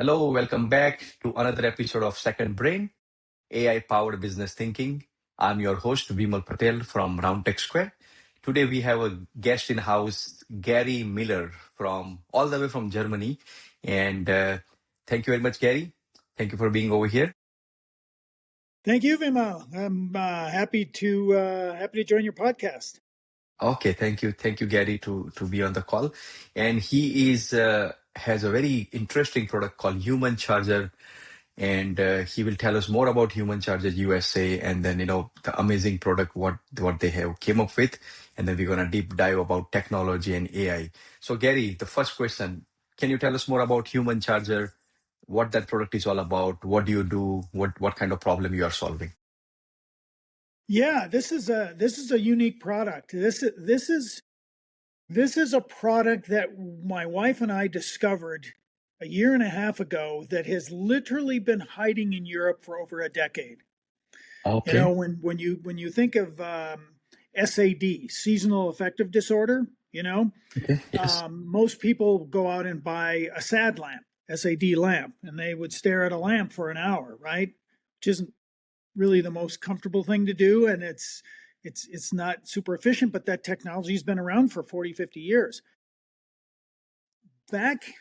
Hello, welcome back to another episode of Second Brain, AI powered business thinking. I'm your host, Vimal Patel from RoundTechSquare. Today we have a guest in house, Gary Miller, from all the way from Germany. And thank you very much, Gary. Thank you for being over here. Thank you, Vimal. I'm happy to join your podcast. Okay, thank you, Gary, to be on the call. And he is has a very interesting product called HumanCharger, and he will tell us more about HumanCharger USA, and then the amazing product what they have came up with, and then we're gonna deep dive about technology and AI. So, Gary, the first question: can you tell us more about HumanCharger? What that product is all about? What do you do? What kind of problem you are solving? Yeah, this is a unique product. This is a product that my wife and I discovered a year and a half ago that has literally been hiding in Europe for over a decade. You know, Okay. when you think of SAD, seasonal affective disorder, Okay. Yes. most people go out and buy a SAD lamp, SAD lamp, and they would stare at a lamp for an hour, right? Which isn't really the most comfortable thing to do, and it's not super efficient, but that technology's been around for 40, 50 years. Back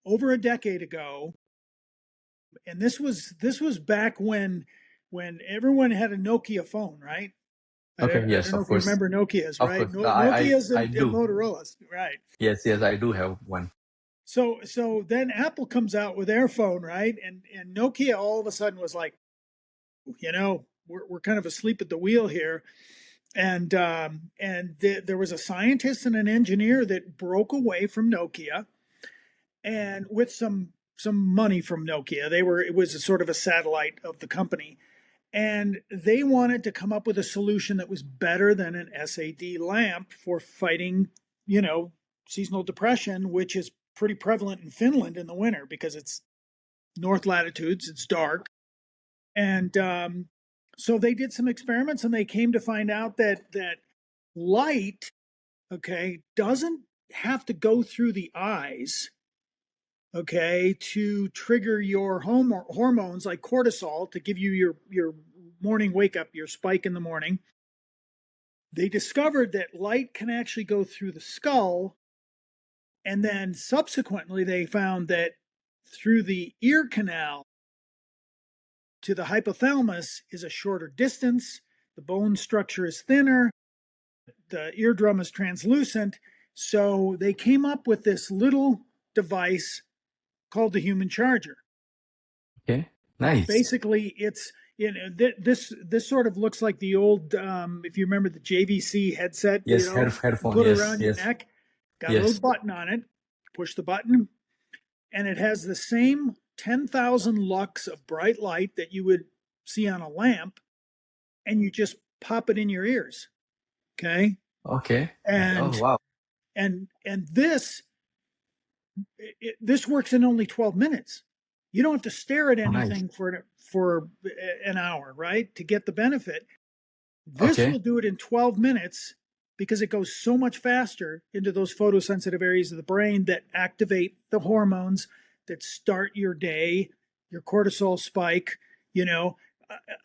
over a decade ago, and this was back when everyone had a Nokia phone, right? I Okay. don't, I Yes. don't know Of if you course. remember Nokias, Of right? course. Nokias I and do. Motorola's, right? Yes. Yes. I do have one. So then Apple comes out with their phone, right? And Nokia all of a sudden was like, we're kind of asleep at the wheel here. And there was a scientist and an engineer that broke away from Nokia, and with some money from Nokia, it was a sort of a satellite of the company, and they wanted to come up with a solution that was better than an SAD lamp for fighting, you know, seasonal depression, which is pretty prevalent in Finland in the winter because it's north latitudes, it's dark, and so they did some experiments and they came to find out that light, okay, doesn't have to go through the eyes, okay, to trigger your hormones like cortisol to give you your morning wake up, your spike in the morning. They discovered that light can actually go through the skull, and then subsequently they found that through the ear canal to the hypothalamus is a shorter distance, the bone structure is thinner, the eardrum is translucent. So they came up with this little device called the HumanCharger. Okay. Nice. Basically, it's this sort of looks like the old, if you remember the JVC headset, Yes. you Headphone. put it Yes. around your Yes. neck, got a little Yes. button on it, push the button, and it has the same 10,000 lux of bright light that you would see on a lamp, and you just pop it in your ears. Okay. Okay. Oh, And wow. and this works in only 12 minutes. You don't have to stare at Oh, nice. anything for an hour, right? To get the benefit. This Okay. will do it in 12 minutes because it goes so much faster into those photosensitive areas of the brain that activate the hormones that start your day, your cortisol spike, you know.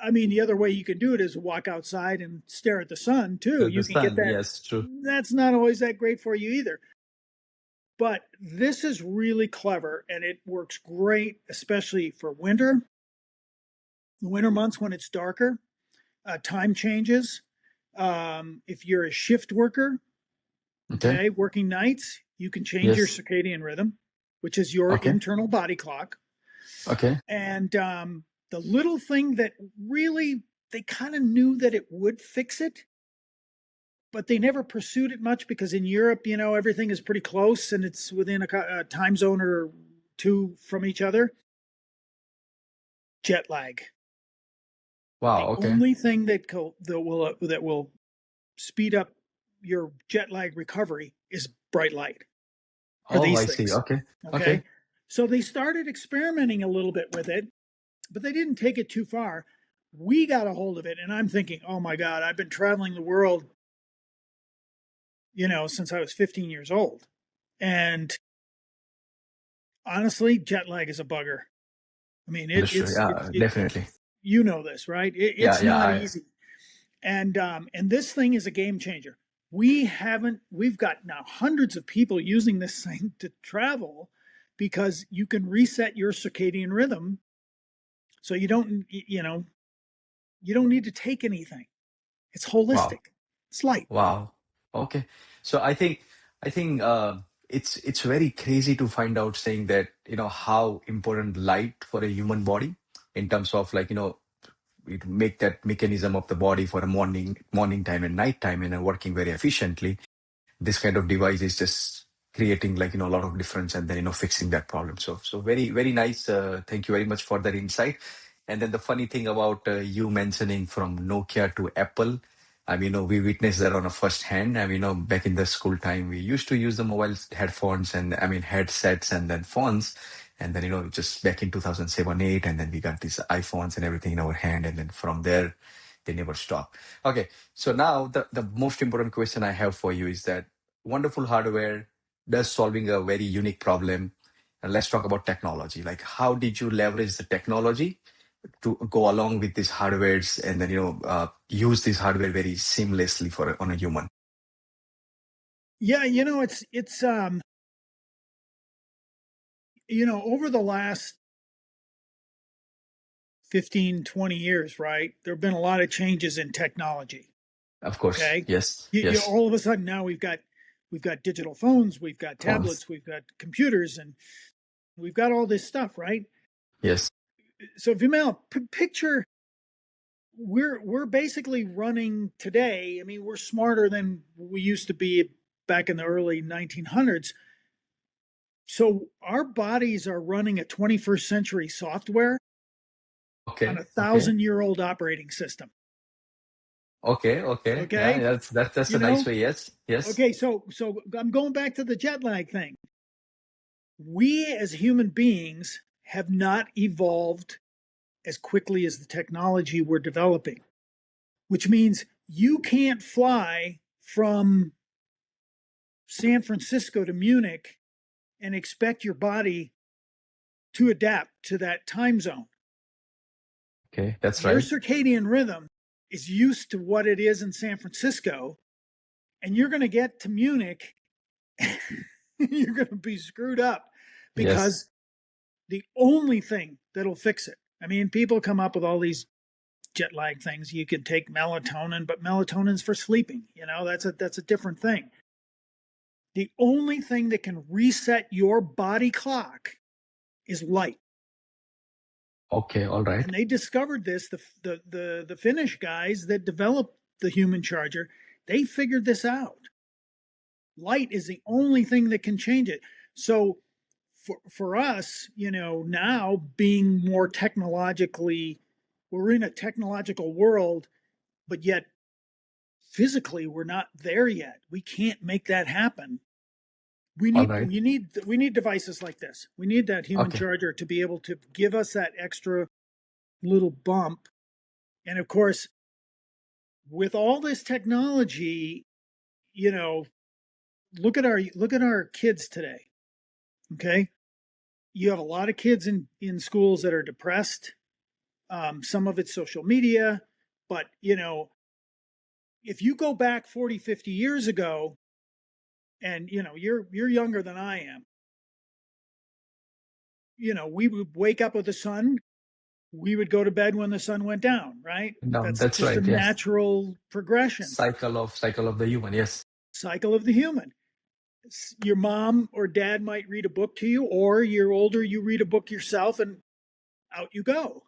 I mean, the other way you can do it is walk outside and stare at the sun too. The You can get sun. that. Yes. True. That's not always that great for you either. But this is really clever and it works great, especially for winter, the winter months when it's darker, time changes. If you're a shift worker, Okay. okay, working nights, you can change your Yes. circadian rhythm, which is your Okay. internal body clock. Okay. And the little thing that really they kind of knew that it would fix it, but they never pursued it much because in Europe, everything is pretty close and it's within a time zone or two from each other. Jet lag. Wow. The Okay. only thing that will speed up your jet lag recovery is bright light for Oh, these I see. things. Okay. Okay. Okay. So they started experimenting a little bit with it, but they didn't take it too far. We got a hold of it, and I'm thinking, oh my God, I've been traveling the world, since I was 15 years old. And honestly, jet lag is a bugger. I mean, Understood. Yeah, definitely. you know this, right? Yeah, It's yeah. not I easy. And this thing is a game changer. We've got now hundreds of people using this thing to travel because you can reset your circadian rhythm so you don't need to take anything. It's wow. holistic. It's light. Wow. Okay. So I think it's very crazy to find out saying that how important light for a human body in terms of like it make that mechanism of the body for a morning time and night time and working very efficiently. This kind of device is just creating like a lot of difference and then fixing that problem. So very very nice. Thank you very much for that insight. And then the funny thing about you mentioning from Nokia to Apple, I mean, we witnessed that on a first hand. I mean, back in the school time, we used to use the mobile headphones and I mean headsets and then phones. And then, just back in 2007, 8, and then we got these iPhones and everything in our hand. And then from there, they never stop. Okay. So now the most important question I have for you is that wonderful hardware does solving a very unique problem. And let's talk about technology. Like, how did you leverage the technology to go along with these hardwares and then use this hardware very seamlessly on a human? Yeah, over the last 15, 20 years, right? There've been a lot of changes in technology. Of course, Okay. yes, yes, All of a sudden now we've got digital phones, we've got phones, tablets, we've got computers, and we've got all this stuff, right? yes, So Vimal, picture we're basically running today. I mean, we're smarter than we used to be back in the early 1900s. So our bodies are running a 21st century software on okay, a okay, 1,000-year-old operating system. okay, okay, yeah, Okay, that's you a nice know. way. Yes, yes, Okay, so I'm going back to the jet lag thing. We as human beings have not evolved as quickly as the technology we're developing, which means you can't fly from San Francisco to Munich and expect your body to adapt to that time zone. okay, that's Your right. circadian rhythm is used to what it is in San Francisco, and you're going to get to Munich, you're going to be screwed up Yes, because the only thing that'll fix it. I mean, people come up with all these jet lag things. You can take melatonin, but melatonin's for sleeping. That's a different thing. The only thing that can reset your body clock is light. okay, all right. And they discovered this. The Finnish guys that developed the HumanCharger, they figured this out. Light is the only thing that can change it. So for us, now being more technologically, we're in a technological world, but yet physically we're not there yet. We can't make that happen. We All need right. we need we need devices like this. We need that human Okay. charger to be able to give us that extra little bump. And of course, with all this technology, you know, look at our kids today. Okay, you have a lot of kids in schools that are depressed. Some of it's social media, but if you go back 40, 50 years ago, and you're younger than I am, we would wake up with the sun, we would go to bed when the sun went down, right? No, That's that's just a right. Yes. natural progression Cycle of the human. Yes. cycle of the human. Your mom or dad might read a book to you, or you're older, you read a book yourself, and out you go.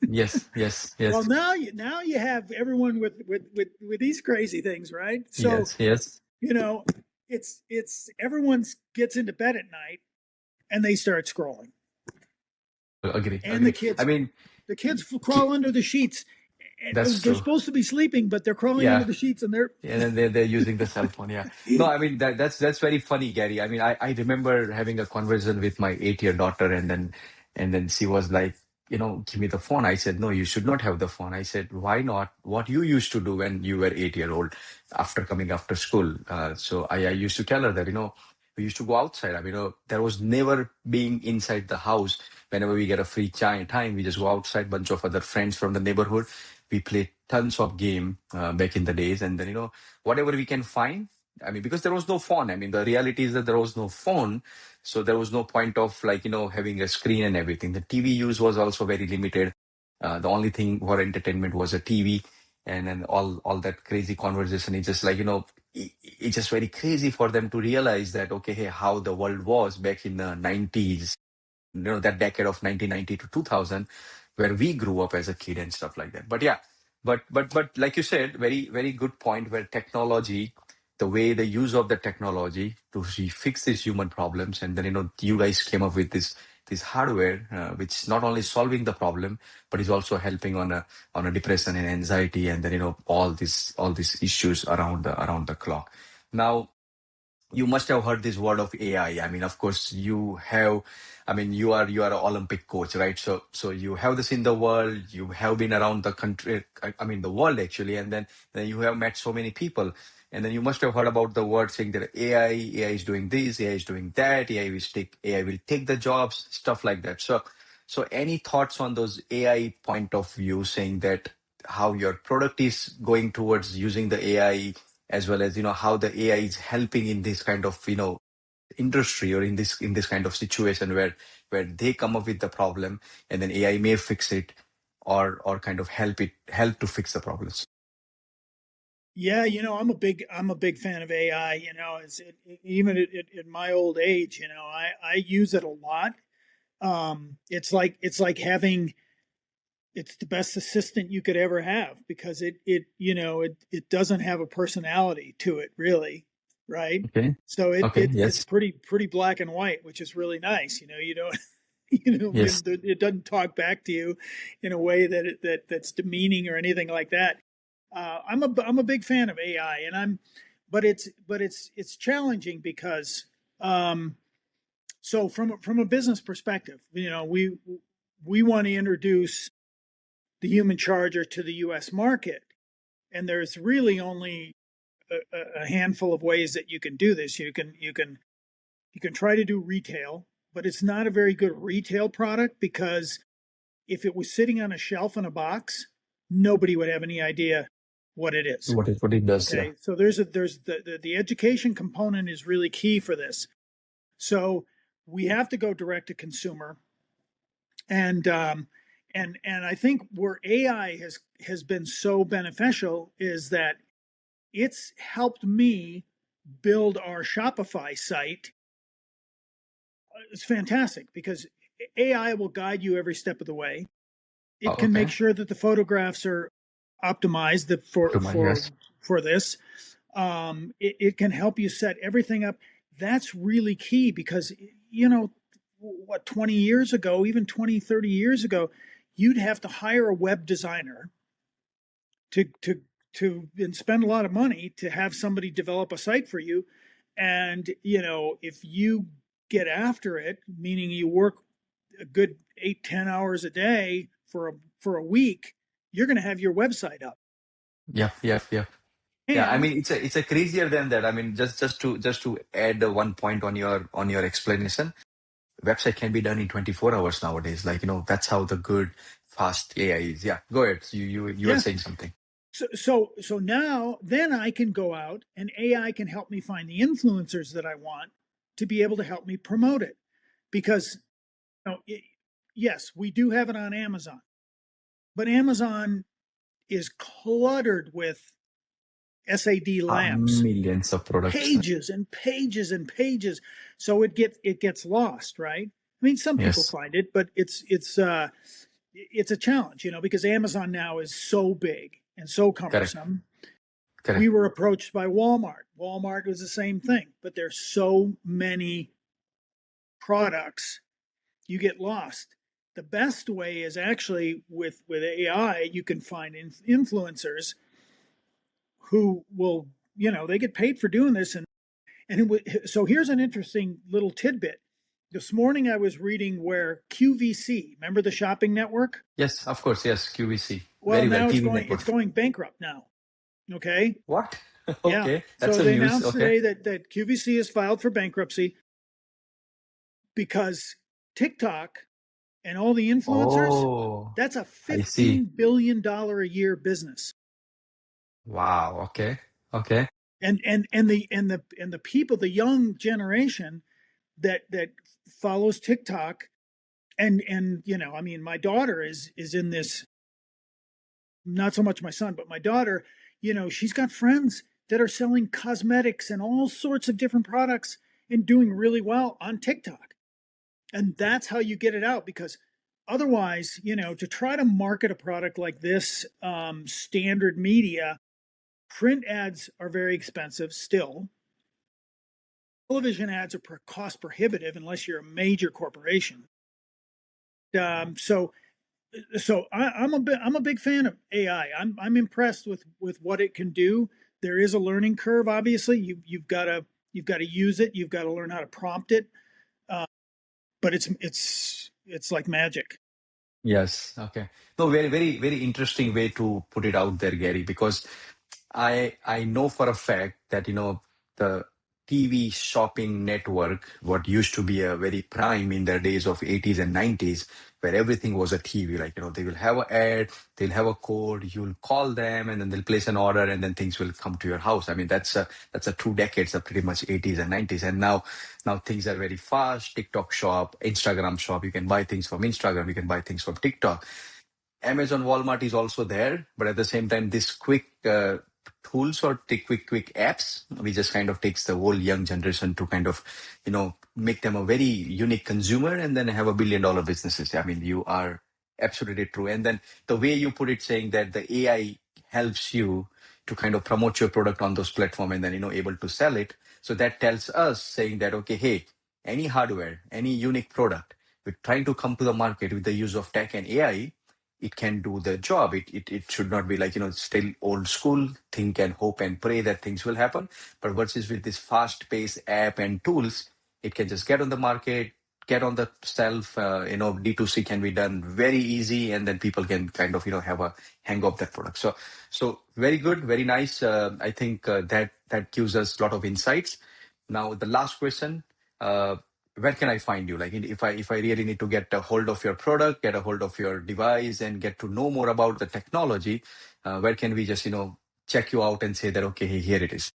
Yes. Yes. Well, Yes. now you have everyone with these crazy things, right? So Yes. Yes. you know, it's everyone gets into bed at night and they start scrolling, Agree. and the Agree. I kids mean, the kids crawl ki- under the sheets. that's And they're true. supposed to be sleeping, but they're crawling under Yeah. the sheets, and they're And then they're using the cell phone. Yeah. No, I mean that's very funny, Gary. I mean, I remember having a conversation with my 8-year daughter, and then she was like, give me the phone. I said, no, you should not have the phone. I said, why not? What you used to do when you were 8-year old after coming after school. So I used to tell her that, we used to go outside. I mean, there was never being inside the house. Whenever we get a free time, we just go outside, bunch of other friends from the neighborhood. We play tons of game back in the days, and then whatever we can find. I mean, because there was no phone. I mean, the reality is that there was no phone, so there was no point of like having a screen and everything. The TV use was also very limited. The only thing for entertainment was a TV, and then all that crazy conversation. It's just like it's just very crazy for them to realize that okay, hey, how the world was back in the 90s, that decade of 1990 to 2000, where we grew up as a kid and stuff like that. But yeah, but like you said, very very good point, where technology, the way the use of the technology to fix these human problems, and then you guys came up with this hardware, which is not only solving the problem, but is also helping on a depression and anxiety, and then all these issues around the clock. Now, you must have heard this word of AI. I mean, of course, you have. I mean, you are an Olympic coach, right? So you have this in the world. You have been around the country. I mean, the world actually, and then you have met so many people, and then you must have heard about the word saying that AI is doing this, AI is doing that, AI will take the jobs, stuff like that. So any thoughts on those AI point of view, saying that how your product is going towards using the AI, as well as how the AI is helping in this kind of industry, or in this kind of situation where they come up with the problem, and then AI may fix it, or kind of help to fix the problems. Yeah, I'm a big fan of AI. Even at my old age, I use it a lot. It's like having it's the best assistant you could ever have, because it doesn't have a personality to it, really, right? Okay. So Okay. it's Yes. pretty black and white, which is really nice. You don't Yes. it doesn't talk back to you in a way that's demeaning or anything like that. I'm a big fan of AI, but it's challenging because so from a business perspective, we want to introduce the HumanCharger to the U.S. market, and there's really only a handful of ways that you can do this. You can try to do retail, but it's not a very good retail product, because if it was sitting on a shelf in a box, nobody would have any idea what it is. What it does, yeah. Okay, so there's the education component is really key for this. So we have to go direct to consumer, and I think where AI has been so beneficial is that it's helped me build our Shopify site. It's fantastic because AI will guide you every step of the way. Oh, It can make okay. sure that the photographs are optimized for To my for yes. for this. It can help you set everything up. That's really key, because what, 20 years ago, even 20, 30 years ago, you'd have to hire a web designer to to and spend a lot of money to have somebody develop a site for you. And if you get after it, meaning you work a good 8-10 hours a day for a week, you're going to have your website up. Yeah, yeah, yeah. Yeah, I And mean, it's a crazier than that. I mean, just to add one point on your explanation, website can be done in 24 hours nowadays. Like, that's how the good fast AI is. Yeah, go ahead. You were yeah, saying something. so now then I can go out and AI can help me find the influencers that I want to be able to help me promote it. Because yes, we do have it on Amazon, but Amazon is cluttered with SAD lamps, Millions of products. pages and pages and pages. So it gets lost, right? I mean, some people Yes, find it, but it's a challenge, because Amazon now is so big and so correct, cumbersome. We correct. were approached by Walmart. Walmart was the same thing, but there's so many products, you get lost. The best way is actually with AI. You can find influencers who will, they get paid for doing this. So here's an interesting little tidbit. This morning I was reading where QVC, remember the shopping network? Yes, of course. Yes, QVC. Well, Very well. now it's TV going it's network. going bankrupt now. Okay. What? Yeah. Okay, that's So a they news. announced Okay. today that QVC has filed for bankruptcy because TikTok and all the influencers, Oh, that's a I see. $15 billion a year business. Wow. Okay. Okay. And the people, the young generation that follows TikTok, and I mean, my daughter is in this, not so much my son, but my daughter, she's got friends that are selling cosmetics and all sorts of different products and doing really well on TikTok. And that's how you get it out, because otherwise, to try to market a product like this, standard media, print ads are very expensive still. Television ads are cost prohibitive unless you're a major corporation. So I'm a big fan of AI. I'm impressed with what it can do. There is a learning curve. Obviously, you've got to use it. You've got to learn how to prompt it. Uh, but it's like magic. Yes. Okay. No, very, very, very interesting way to put it out there, Gary, because I know for a fact that the TV shopping network, what used to be a very prime in the days of 80s and 90s, where everything was a TV. Like they will have an ad, they'll have a code, you'll call them, and then they'll place an order, and then things will come to your house. I mean, that's a 2 decades of pretty much 80s and 90s, and now things are very fast. TikTok shop, Instagram shop, you can buy things from Instagram, you can buy things from TikTok. Amazon, Walmart is also there, but at the same time, this quick tools or quick apps, we just kind of takes the whole young generation to kind of, make them a very unique consumer and then have $1 billion businesses. I mean, you are absolutely true. And then the way you put it, saying that the AI helps you to kind of promote your product on those platforms and then, able to sell it. So that tells us saying that, okay, hey, any hardware, any unique product, we're trying to come to the market with the use of tech and AI, it can do the job. It should not be like, still old school, think and hope and pray that things will happen. But versus with this fast paced app and tools, it can just get on the market, get on the shelf, D2C can be done very easy. And then people can kind of, have a hang of that product. So very good, very nice. I think that gives us a lot of insights. Now, the last question, where can I find you? Like if I really need to get a hold of your product, get a hold of your device, and get to know more about the technology, where can we just check you out and say that okay, hey, here it is?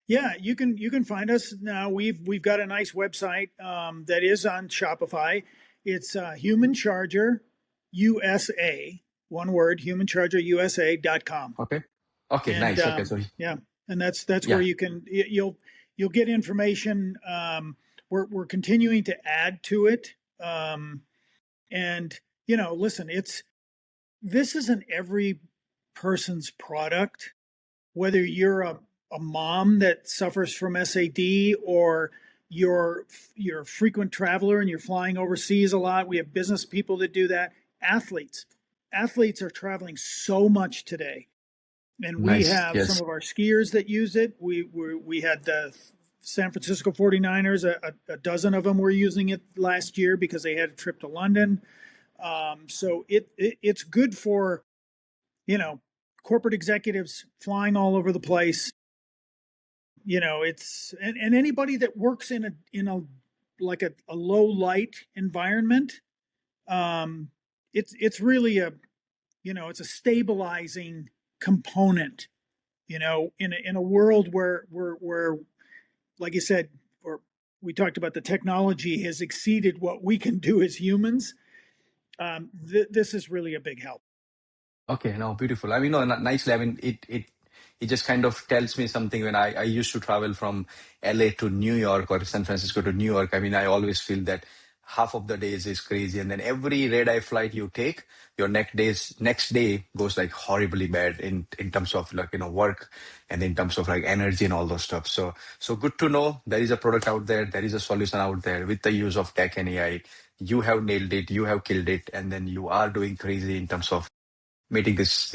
Yeah, you can find us now. We've got a nice website that is on Shopify. It's HumanCharger USA, one word, HumanChargerUSA.com. Okay. Okay. And Nice. Okay. So yeah, and that's where yeah. you'll get information. We're continuing to add to it. And listen, this isn't every person's product, whether you're a mom that suffers from SAD, or you're a frequent traveler and you're flying overseas a lot. We have business people that do that. Athletes are traveling so much today, and we Nice. have some Yes. of our skiers that use it. We had the San Francisco 49ers, a dozen of them were using it last year because they had a trip to London. So it's good for corporate executives flying all over the place. It's and anybody that works in a like a low light environment. It's really it's a stabilizing component. In a world where like you said, or we talked about, the technology has exceeded what we can do as humans. This is really a big help. Okay, no, beautiful. I mean, no, nicely. I mean, it just kind of tells me something when I used to travel from LA to New York or San Francisco to New York. I mean, I always feel that half of the days is crazy, and then every red eye flight you take, your next day goes like horribly bad in terms of like work and in terms of like energy and all those stuff. So good to know there is a product out there, there is a solution out there with the use of tech and AI. You have nailed it, you have killed it, and then you are doing crazy in terms of meeting this,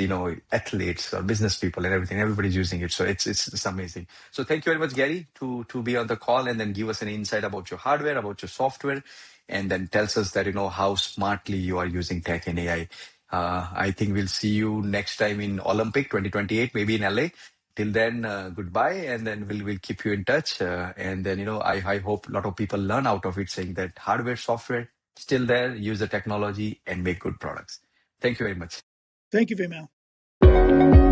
athletes or business people and everything. Everybody's using it, so it's amazing. So thank you very much, Gary, to be on the call and then give us an insight about your hardware, about your software, and then tells us that how smartly you are using tech and AI. I think we'll see you next time in Olympic 2028, maybe in LA. Till then, goodbye, and then we'll keep you in touch. And then, I hope a lot of people learn out of it, saying that hardware, software, still there, use the technology and make good products. Thank you very much. Thank you, Vimal.